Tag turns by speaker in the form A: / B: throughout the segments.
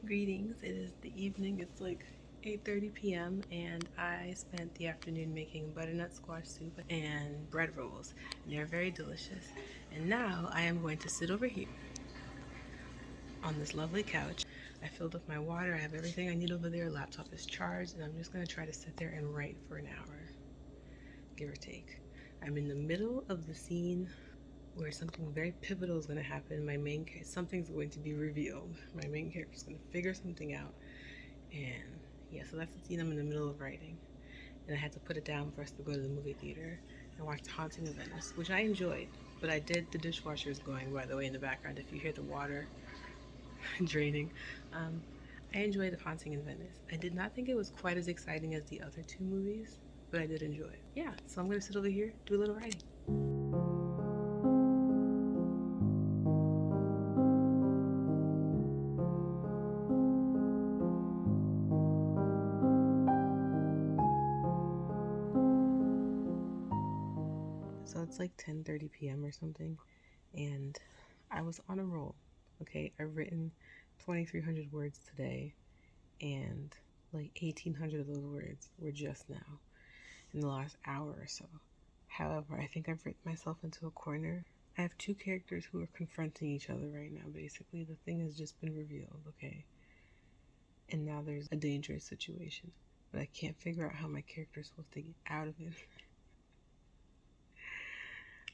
A: Greetings. It is the evening. It's like 8:30 p.m. and I spent the afternoon making butternut squash soup and bread rolls. And they're very delicious. And now I am going to sit over here on this lovely couch. I filled up my water. I have everything I need over there. Laptop is charged, and I'm just going to try to sit there and write for an hour, give or take. I'm in the middle of the scene where something very pivotal is going to happen. Something's going to be revealed. My main character is going to figure something out, and yeah, so that's the scene I'm in the middle of writing. And I had to put it down for us to go to the movie theater and watch The Haunting of Venice, which I enjoyed. But the dishwasher is going, by the way, in the background. If you hear the water draining, I enjoyed The Haunting in Venice. I did not think it was quite as exciting as the other two movies, but I did enjoy it. Yeah, so I'm going to sit over here, do a little writing. So it's like 10:30 p.m. or something, and I was on a roll. Okay, I've written 2,300 words today, and like 1,800 of those words were just now in the last hour or so. However, I think I've written myself into a corner. I have two characters who are confronting each other right now, basically. The thing has just been revealed, okay? And now there's a dangerous situation, but I can't figure out how my character is supposed to get out of it.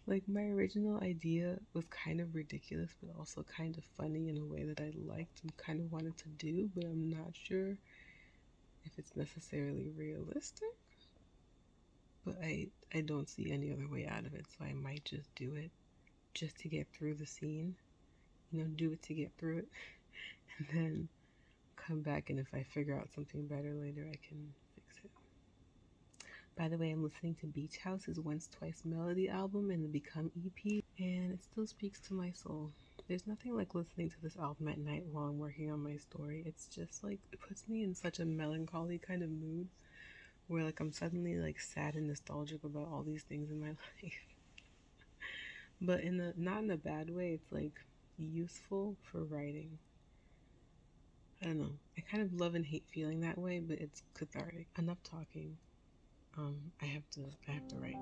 A: Like, my original idea was kind of ridiculous, but also kind of funny in a way that I liked and kind of wanted to do, but I'm not sure if it's necessarily realistic. But I don't see any other way out of it, so I might just do it just to get through the scene. Do it to get through it, and then come back, and if I figure out something better later, I can fix it. By the way, I'm listening to Beach House's Once Twice Melody album and the Become EP, and it still speaks to my soul. There's nothing like listening to this album at night while I'm working on my story. It's just like, it puts me in such a melancholy kind of mood where like I'm suddenly like sad and nostalgic about all these things in my life. But not in a bad way. It's like useful for writing. I don't know. I kind of love and hate feeling that way, but it's cathartic. Enough talking. I have to write.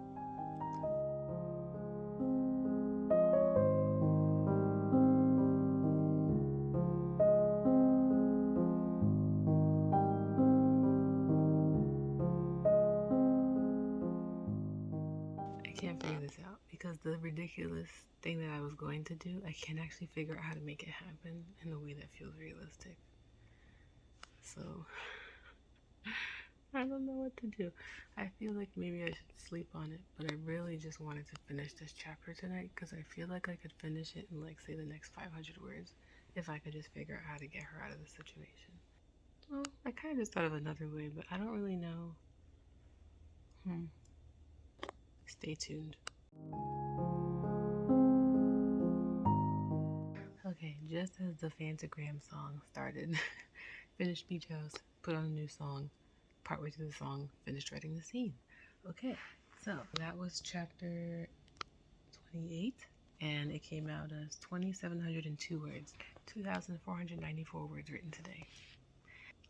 A: I can't figure this out because the ridiculous thing that I was going to do, I can't actually figure out how to make it happen in a way that feels realistic. So I don't know what to do. I feel like maybe I should sleep on it, but I really just wanted to finish this chapter tonight because I feel like I could finish it in like say the next 500 words if I could just figure out how to get her out of the situation. Well, I kind of just thought of another way, but I don't really know. Stay tuned. Okay, just as the Fantagram song started, finished Beach House, put on a new song, partway through the song, finished writing the scene. Okay, so that was chapter 28, and it came out as 2,702 words, 2,494 words written today.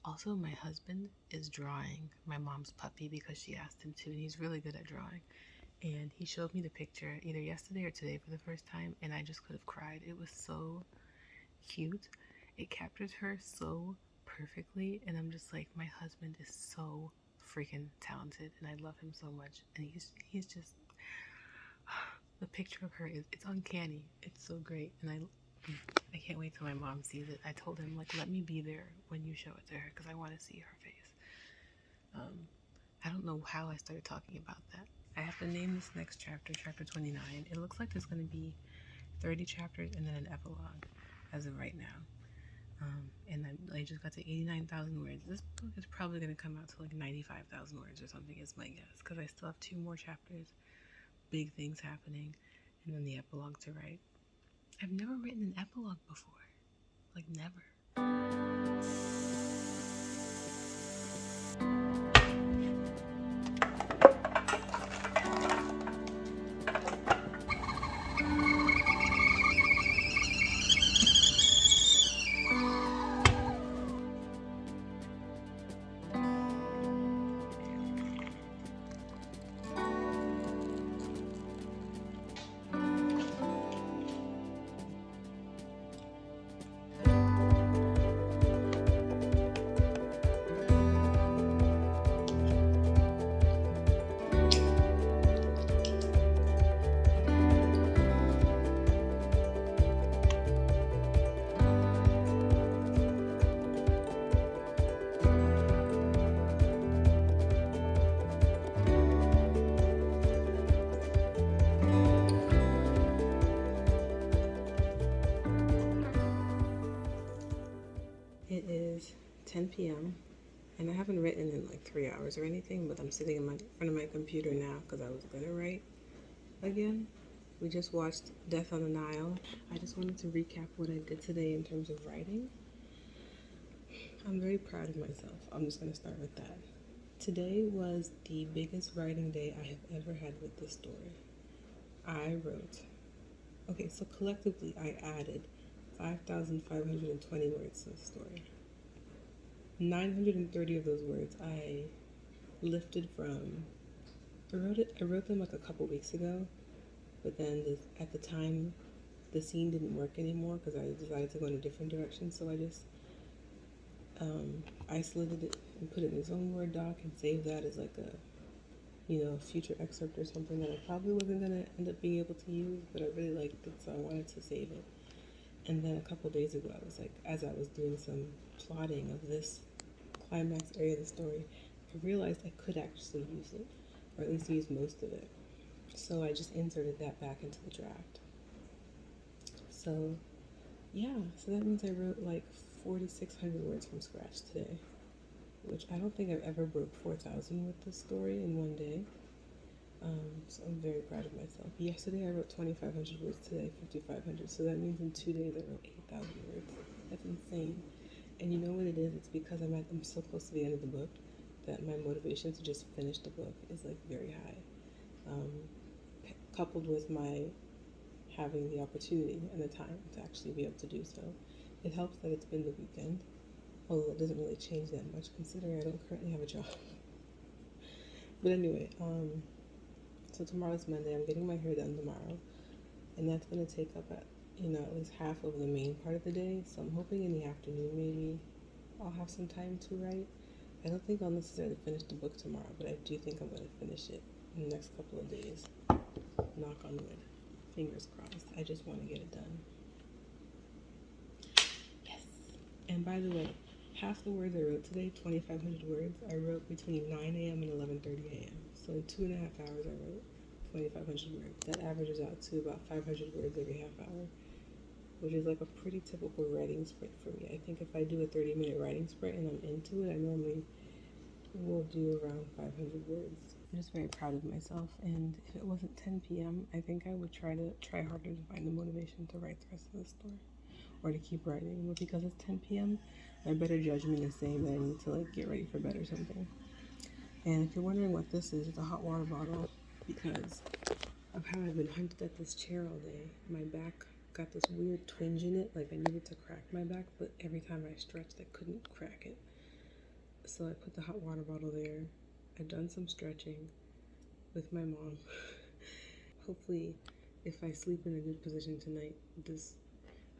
A: Also, my husband is drawing my mom's puppy because she asked him to, and he's really good at drawing. And he showed me the picture either yesterday or today for the first time, and I just could have cried. It was so cute. It captures her so perfectly, and I'm just like, my husband is so freaking talented, and I love him so much. And he's just the picture of her it's uncanny. It's so great, and I can't wait till my mom sees it. I told him, like, let me be there when you show it to her because I want to see her face. I don't know how I started talking about that. I have to name this next chapter, chapter 29. It looks like there's going to be 30 chapters and then an epilogue as of right now. And I just got to 89,000 words. This book is probably going to come out to like 95,000 words or something is my guess, because I still have 2 more chapters, big things happening, and then the epilogue to write. I've never written an epilogue before. Like, never. It is 10 p.m. and I haven't written in like 3 hours or anything, but I'm sitting in front of my computer now because I was gonna write again. We just watched Death on the Nile. I just wanted to recap what I did today in terms of writing. I'm very proud of myself. I'm just gonna start with that. Today was the biggest writing day I have ever had with this story. I wrote, okay, so collectively I added 5,520 words to the story. 930 of those words I lifted from, I wrote them like a couple weeks ago, but then at the time the scene didn't work anymore because I decided to go in a different direction, so I just isolated it and put it in its own Word doc and saved that as like a future excerpt or something that I probably wasn't going to end up being able to use, but I really liked it, so I wanted to save it. And then a couple days ago, I was like, as I was doing some plotting of this climax area of the story, I realized I could actually use it, or at least use most of it. So I just inserted that back into the draft. So yeah, so that means I wrote like 4,600 words from scratch today, which I don't think I've ever broke 4,000 with this story in one day. So I'm very proud of myself. Yesterday I wrote 2,500 words, today 5,500. So that means in 2 days I wrote 8,000 words. That's insane. And you know what it is? It's because I'm so close to the end of the book that my motivation to just finish the book is like very high. Coupled with my having the opportunity and the time to actually be able to do so. It helps that it's been the weekend, although it doesn't really change that much considering I don't currently have a job. But anyway, so tomorrow's Monday. I'm getting my hair done tomorrow, and that's going to take up at least half of the main part of the day. So I'm hoping in the afternoon maybe I'll have some time to write. I don't think I'll necessarily finish the book tomorrow, but I do think I'm going to finish it in the next couple of days. Knock on wood. Fingers crossed. I just want to get it done. Yes. And by the way, half the words I wrote today, 2,500 words, I wrote between 9 a.m. and 11:30 a.m. So in 2.5 hours, I wrote 2,500 words. That averages out to about 500 words every half hour, which is like a pretty typical writing sprint for me. I think if I do a 30-minute writing sprint and I'm into it, I normally will do around 500 words. I'm just very proud of myself, and if it wasn't 10 p.m., I think I would try harder to find the motivation to write the rest of the story, or to keep writing. But because it's 10 p.m., my better judgment is saying that I need to like get ready for bed or something. And if you're wondering what this is, it's a hot water bottle because of how I've been hunted at this chair all day. My back got this weird twinge in it, like I needed to crack my back, but every time I stretched, I couldn't crack it. So I put the hot water bottle there. I've done some stretching with my mom. Hopefully, if I sleep in a good position tonight, this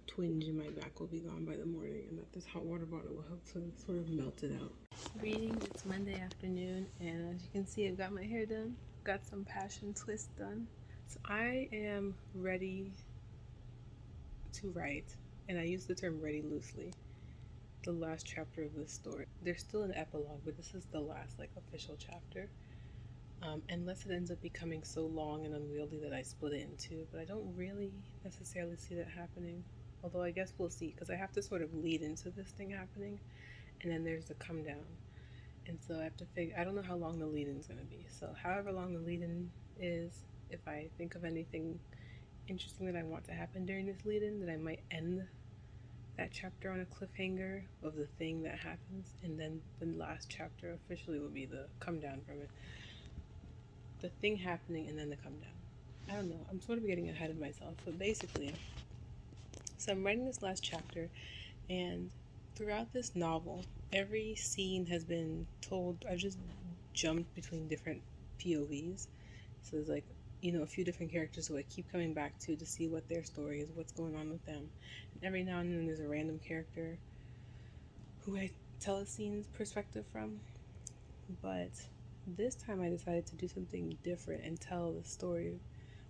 A: twinge in my back will be gone by the morning, and that this hot water bottle will help to sort of melt it out. Greetings, it's Monday afternoon, and as you can see, I've got my hair done, got some passion twist done. So I am ready to write, and I use the term ready loosely. The last chapter of this story. There's still an epilogue, but this is the last official chapter. Unless it ends up becoming so long and unwieldy that I split it in two, but I don't really necessarily see that happening. Although I guess we'll see, because I have to sort of lead into this thing happening, and then there's the come down. And so I have to figure, I don't know how long the lead-in is going to be. So however long the lead-in is, if I think of anything interesting that I want to happen during this lead-in, that I might end that chapter on a cliffhanger of the thing that happens, and then the last chapter officially will be the come down from it. The thing happening and then the come down. I don't know. I'm sort of getting ahead of myself. But basically, so I'm writing this last chapter, and throughout this novel, every scene has been told. I've just jumped between different POVs. So there's like, a few different characters who I keep coming back to see what their story is, what's going on with them. And every now and then there's a random character who I tell a scene's perspective from. But this time I decided to do something different and tell the story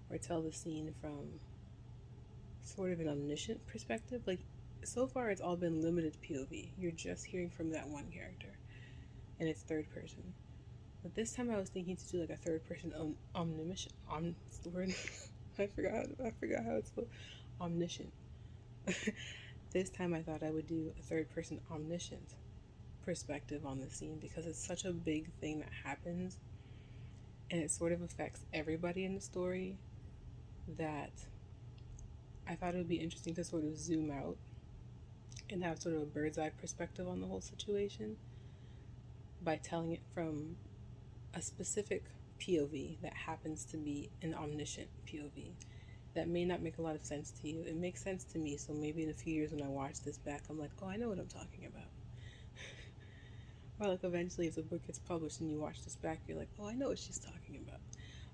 A: or tell the scene from sort of an omniscient perspective. Like, so far it's all been limited POV. You're just hearing from that one character, and it's third person. But this time I was thinking to do like a third person omniscient. What's the word? I forgot how it's spelled. Omniscient. This time I thought I would do a third person omniscient perspective on the scene because it's such a big thing that happens and it sort of affects everybody in the story that I thought it would be interesting to sort of zoom out and have sort of a bird's eye perspective on the whole situation by telling it from a specific POV that happens to be an omniscient POV. That may not make a lot of sense to you. It makes sense to me, so maybe in a few years when I watch this back, I'm like, oh, I know what I'm talking about. Or like eventually if the book gets published and you watch this back, you're like, oh, I know what she's talking about.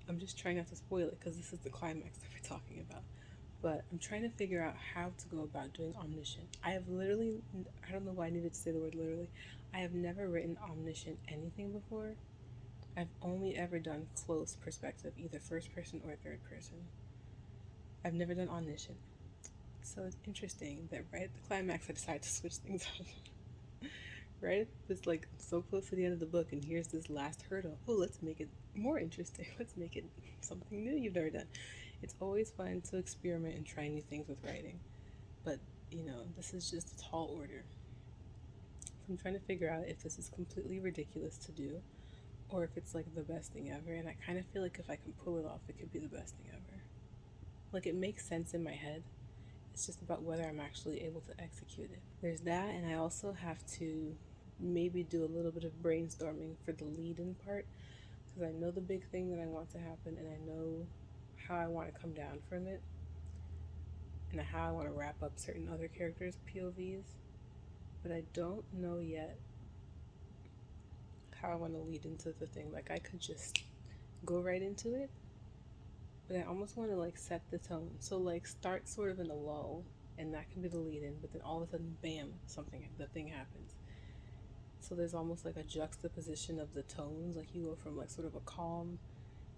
A: I'm just trying not to spoil it because this is the climax that we're talking about. But I'm trying to figure out how to go about doing omniscient. I have literally, I don't know why I needed to say the word literally, I have never written omniscient anything before. I've only ever done close perspective, either first person or third person. I've never done omniscient. So it's interesting that right at the climax I decided to switch things up. Right? It's like so close to the end of the book and here's this last hurdle. Oh, let's make it more interesting. Let's make it something new you've never done. It's always fun to experiment and try new things with writing. But, you know, this is just a tall order. So I'm trying to figure out if this is completely ridiculous to do or if it's like the best thing ever. And I kind of feel like if I can pull it off, it could be the best thing ever. Like it makes sense in my head. It's just about whether I'm actually able to execute it. There's that, and I also have to maybe do a little bit of brainstorming for the lead-in part because I know the big thing that I want to happen and I know how I want to come down from it and how I want to wrap up certain other characters' POVs, but I don't know yet how I want to lead into the thing. Like I could just go right into it, but I almost want to like set the tone. So like start sort of in a lull and that can be the lead-in, but then all of a sudden, bam, the thing happens. So there's almost like a juxtaposition of the tones. Like you go from like sort of a calm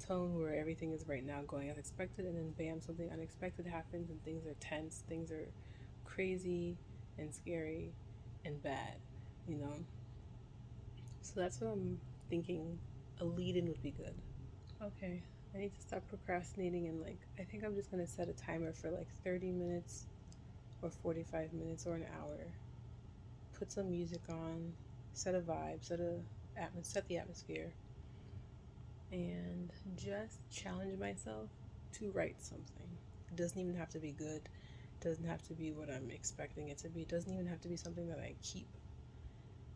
A: tone where everything is right now going as expected, and then bam, something unexpected happens and things are tense, things are crazy and scary and bad, you know? So that's what I'm thinking a lead-in would be good. Okay, I need to stop procrastinating and like, I think I'm just gonna set a timer for like 30 minutes or 45 minutes or an hour. Put some music on, set a vibe, set the atmosphere, and just challenge myself to write something. It doesn't even have to be good. It doesn't have to be what I'm expecting it to be. It doesn't even have to be something that I keep.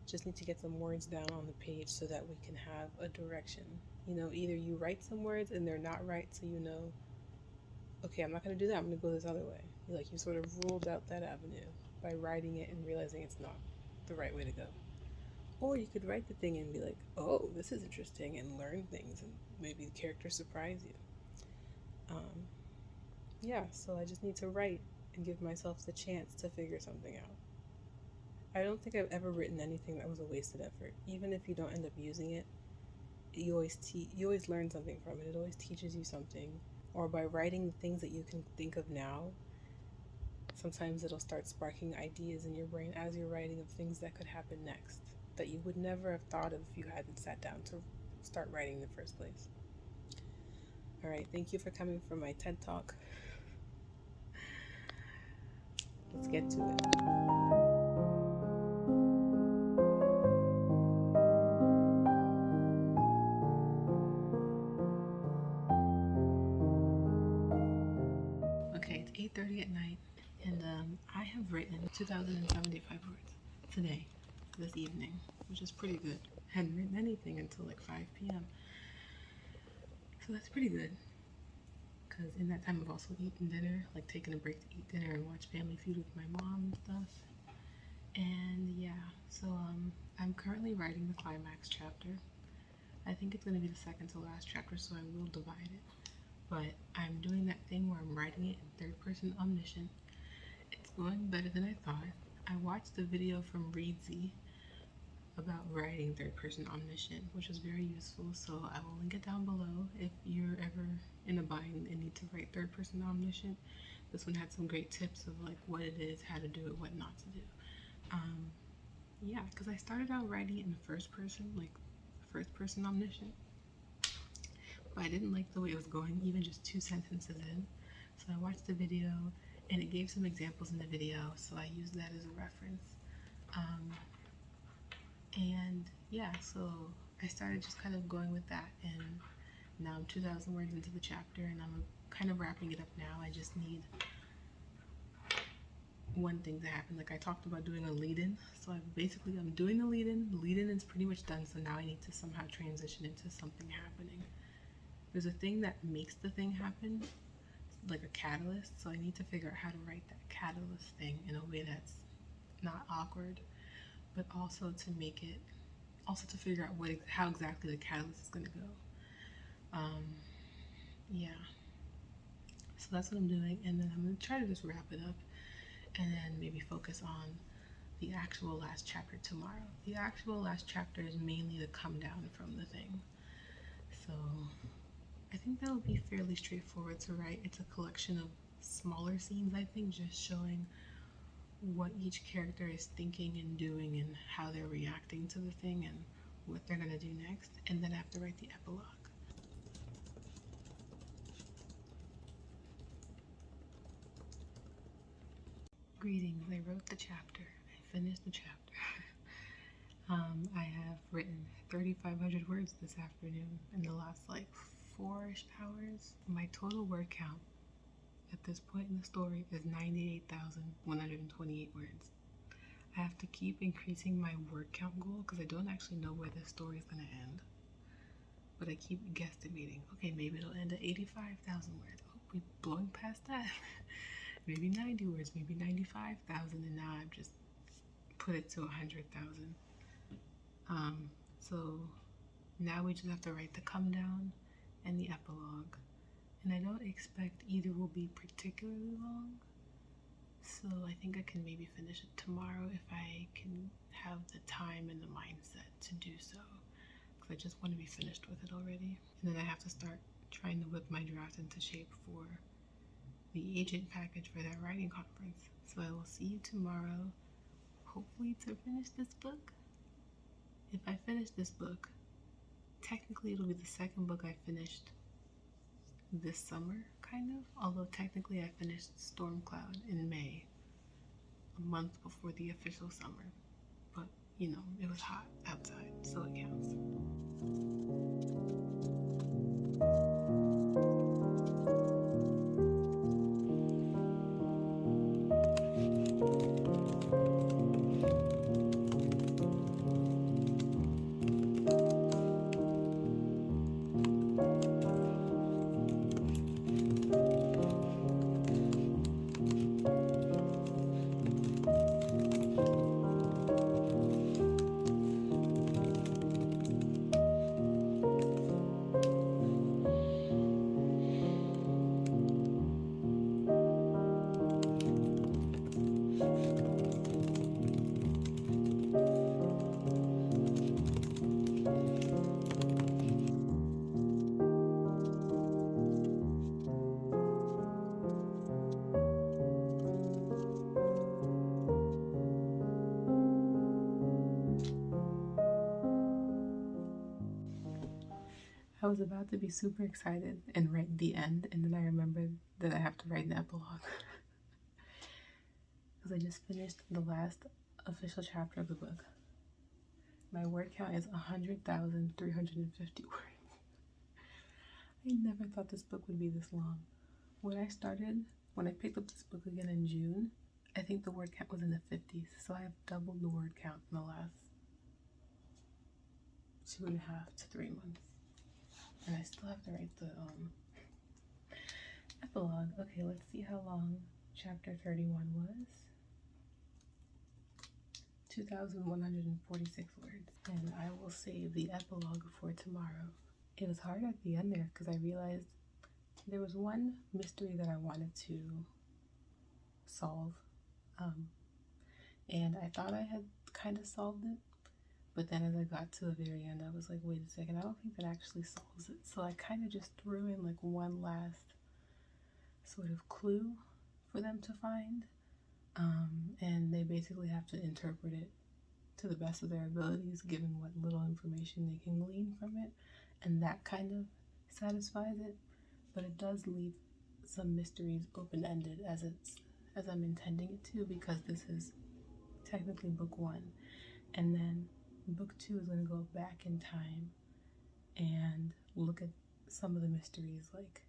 A: Just need to get some words down on the page so that we can have a direction. You know, either you write some words and they're not right, so you know, okay, I'm not going to do that. I'm going to go this other way. Like you sort of ruled out that avenue by writing it and realizing it's not the right way to go. Or you could write the thing and be like, oh, this is interesting, and learn things, and maybe the characters surprise you. Yeah, so I just need to write and give myself the chance to figure something out. I don't think I've ever written anything that was a wasted effort. Even if you don't end up using it, you always learn something from it. It always teaches you something. Or by writing the things that you can think of now, sometimes it'll start sparking ideas in your brain as you're writing of things that could happen next that you would never have thought of if you hadn't sat down to start writing in the first place. All right, thank you for coming for my TED Talk. Let's get to it. Okay, it's 8:30 at night, and I have written 2,075 words today, this evening, which is pretty good. I hadn't written anything until like 5 p.m. So that's pretty good. Because in that time I've also eaten dinner, like taken a break to eat dinner and watch Family Feud with my mom and stuff. And yeah, so I'm currently writing the climax chapter. I think it's going to be the second to last chapter, so I will divide it. But I'm doing that thing where I'm writing it in third person omniscient. It's going better than I thought. I watched a video from Reedsy about writing third person omniscient, which was very useful, so I will link it down below if you're ever in a bind and need to write third person omniscient. This one had some great tips of like what it is, how to do it, what not to do. Yeah, because I started out writing it in first person omniscient, but I didn't like the way it was going, even just 2 sentences in. So I watched the video And it gave some examples in the video, so I used that as a reference. And yeah, so I started just kind of going with that, and now I'm 2,000 words into the chapter, and I'm kind of wrapping it up now. I just need one thing to happen. Like I talked about doing a lead-in, so I'm doing the lead-in. The lead-in is pretty much done, so now I need to somehow transition into something happening. There's a thing that makes the thing happen, like a catalyst, so I need to figure out how to write that catalyst thing in a way that's not awkward, but also to figure out how exactly the catalyst is going to go. Yeah, so that's what I'm doing, and then I'm going to try to just wrap it up and then maybe focus on the actual last chapter tomorrow. The actual last chapter is mainly the come down from the thing, so I think that'll be fairly straightforward to write. It's a collection of smaller scenes, I think, just showing what each character is thinking and doing and how they're reacting to the thing and what they're going to do next, and then I have to write the epilogue. Greetings, I wrote the chapter. I finished the chapter. I have written 3,500 words this afternoon in the last like 4-ish hours. My total word count at this point in the story is 98,128 words. I have to keep increasing my word count goal because I don't actually know where this story is going to end. But I keep guesstimating. Okay, maybe it'll end at 85,000 words. Oh, we're blowing past that. Maybe 90 words, maybe 95,000, and now I've just put it to 100,000. So now we just have to write the come down and the epilogue. And I don't expect either will be particularly long. So I think I can maybe finish it tomorrow if I can have the time and the mindset to do so. Because I just want to be finished with it already. And then I have to start trying to whip my draft into shape for the agent package for that writing conference. So I will see you tomorrow, hopefully to finish this book. If I finish this book, technically it'll be the second book I finished this summer, kind of. Although technically I finished Stormcloud in May, a month before the official summer. But, you know, it was hot outside, so it counts. I was about to be super excited and write the end, and then I remembered that I have to write an epilogue. Because I just finished the last official chapter of the book. My word count is 100,350 words. I never thought this book would be this long. When I picked up this book again in June, I think the word count was in the 50s, so I have doubled the word count in the last 2.5 to 3 months. And I still have to write the epilogue. Okay, let's see how long chapter 31 was. 2,146 words. And I will save the epilogue for tomorrow. It was hard at the end there because I realized there was one mystery that I wanted to solve. And I thought I had kind of solved it. But then as I got to the very end, I was like, wait a second, I don't think that actually solves it. So I kind of just threw in like one last sort of clue for them to find. And they basically have to interpret it to the best of their abilities, given what little information they can glean from it. And that kind of satisfies it. But it does leave some mysteries open-ended as it's as I'm intending it to, because this is technically book 1. And then book 2 is going to go back in time and look at some of the mysteries, like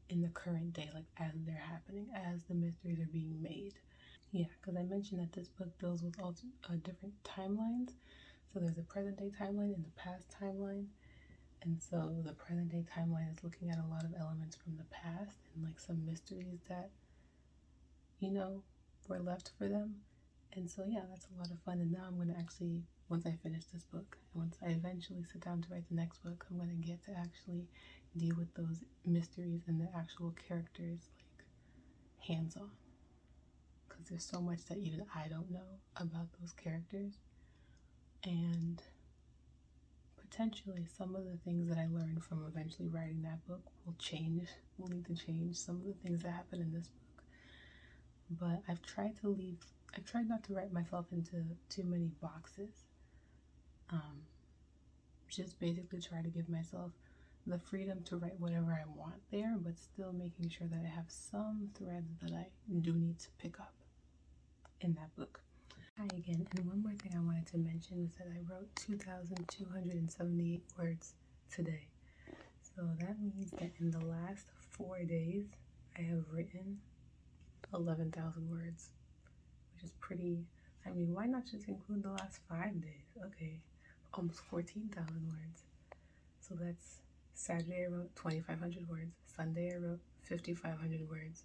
A: in the current day, like as they're happening, as the mysteries are being made. Yeah, because I mentioned that this book deals with all different timelines. So there's a present day timeline and the past timeline. And so the present day timeline is looking at a lot of elements from the past and like some mysteries that, were left for them. And so, yeah, that's a lot of fun. And now I'm going to actually, once I finish this book, and once I eventually sit down to write the next book, I'm going to get to actually deal with those mysteries and the actual characters, like, hands-on. Because there's so much that even I don't know about those characters. And potentially some of the things that I learned from eventually writing that book will need to change some of the things that happen in this book. But I've tried not to write myself into too many boxes. Just basically try to give myself the freedom to write whatever I want there, but still making sure that I have some threads that I do need to pick up in that book. Hi again, and one more thing I wanted to mention is that I wrote 2,278 words today. So that means that in the last 4 days, I have written 11,000 words, which is pretty. I mean, why not just include the last 5 days? Okay, almost 14,000 words. So that's Saturday I wrote 2,500 words. Sunday I wrote 5,500 words.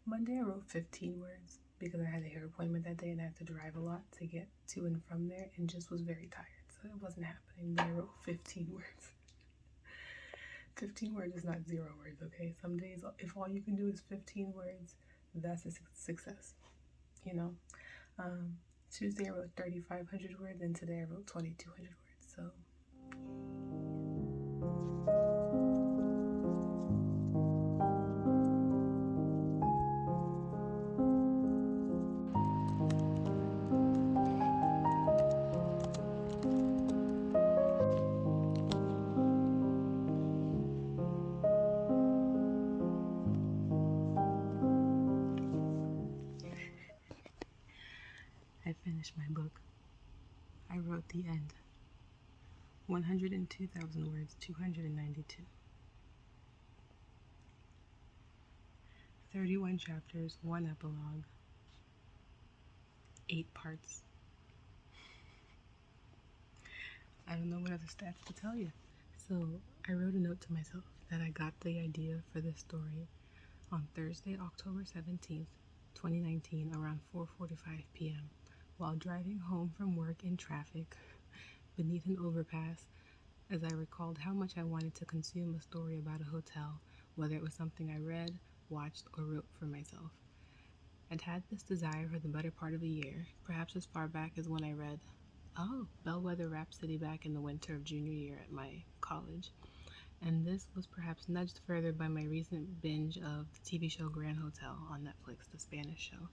A: Monday I wrote 15 words because I had a hair appointment that day and I had to drive a lot to get to and from there and just was very tired. So it wasn't happening, but I wrote 15 words. 15 words is not 0 words, okay? Some days, if all you can do is 15 words, that's a success, Tuesday I wrote 3,500 words, and today I wrote 2,200 words, so. I finished my book. I wrote the end. 102,000 words, 292. 31 chapters, 1 epilogue, 8 parts. I don't know what other stats to tell you. So I wrote a note to myself that I got the idea for this story on Thursday, October 17th, 2019, around 4:45 p.m. while driving home from work in traffic beneath an overpass, as I recalled how much I wanted to consume a story about a hotel, whether it was something I read, watched, or wrote for myself. I'd had this desire for the better part of a year, perhaps as far back as when I read Bellwether Rhapsody back in the winter of junior year at my college. And this was perhaps nudged further by my recent binge of the TV show Grand Hotel on Netflix, the Spanish show.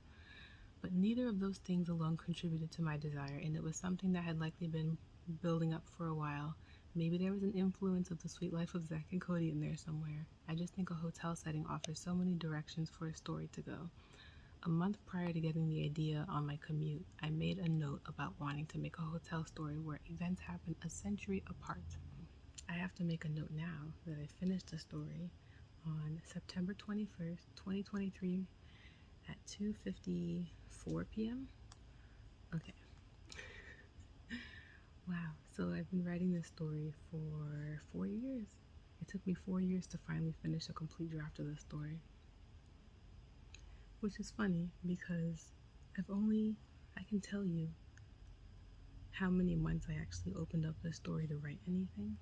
A: But neither of those things alone contributed to my desire, and it was something that had likely been building up for a while. Maybe there was an influence of The Sweet Life of Zack and Cody in there somewhere. I just think a hotel setting offers so many directions for a story to go. A month prior to getting the idea on my commute, I made a note about wanting to make a hotel story where events happen a century apart. I have to make a note now that I finished the story on September 21st, 2023 at 2:54 p.m. Okay. Wow, so I've been writing this story for 4 years. It took me 4 years to finally finish a complete draft of this story. Which is funny because I can tell you how many months I actually opened up this story to write anything.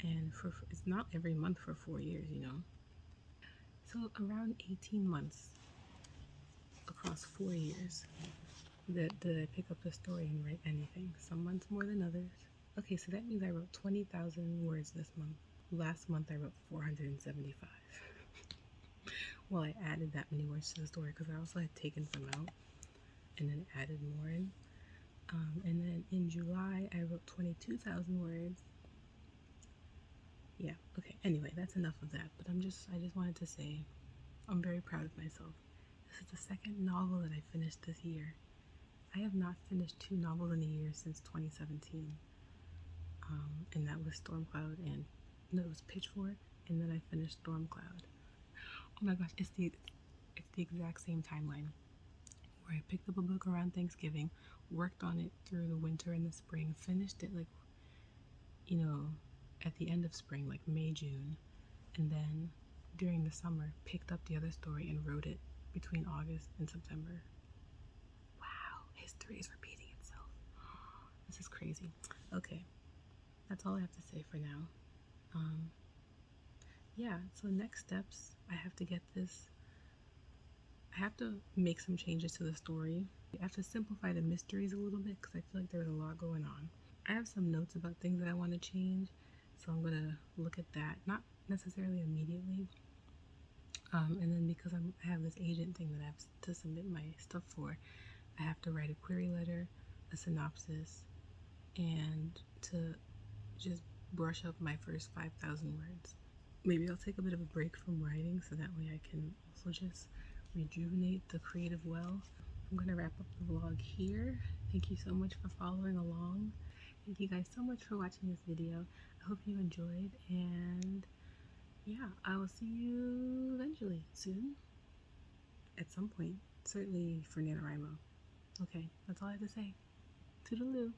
A: And it's not every month for 4 years, So around 18 months across 4 years that I pick up the story and write anything. Some months more than others. Okay, so that means I wrote 20,000 words this month. Last month I wrote 475. Well, I added that many words to the story because I also had taken some out and then added more in. And then in July, I wrote 22,000 words. Yeah, okay. Anyway, that's enough of that. But I just wanted to say I'm very proud of myself. This is the second novel that I finished this year. I have not finished 2 novels in a year since 2017. And that was Stormcloud and no, it was Pitchfork, and then I finished Stormcloud. Oh my gosh, it's the exact same timeline where I picked up a book around Thanksgiving, worked on it through the winter and the spring, finished it like, you know, at the end of spring, like May, June, and then during the summer picked up the other story and wrote it between August and September. Wow, history is repeating itself. This is crazy. Okay, that's all I have to say for now. Yeah, so next steps, I have to get this, I have to make some changes to the story. I have to simplify the mysteries a little bit because I feel like there's a lot going on. I have some notes about things that I want to change, so I'm going to look at that, not necessarily immediately. And then because I have this agent thing that I have to submit my stuff for, I have to write a query letter, a synopsis, and to just brush up my first 5,000 words. Maybe I'll take a bit of a break from writing so that way I can also just rejuvenate the creative well. I'm going to wrap up the vlog here. Thank you so much for following along. Thank you guys so much for watching this video. I hope you enjoyed, and yeah, I will see you eventually, soon, at some point, certainly for NaNoWriMo. Okay, that's all I have to say. Toodaloo.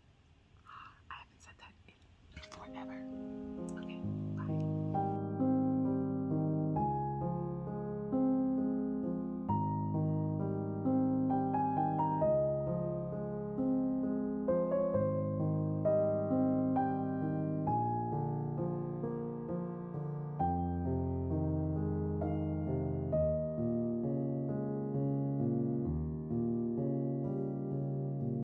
A: I haven't said that in forever.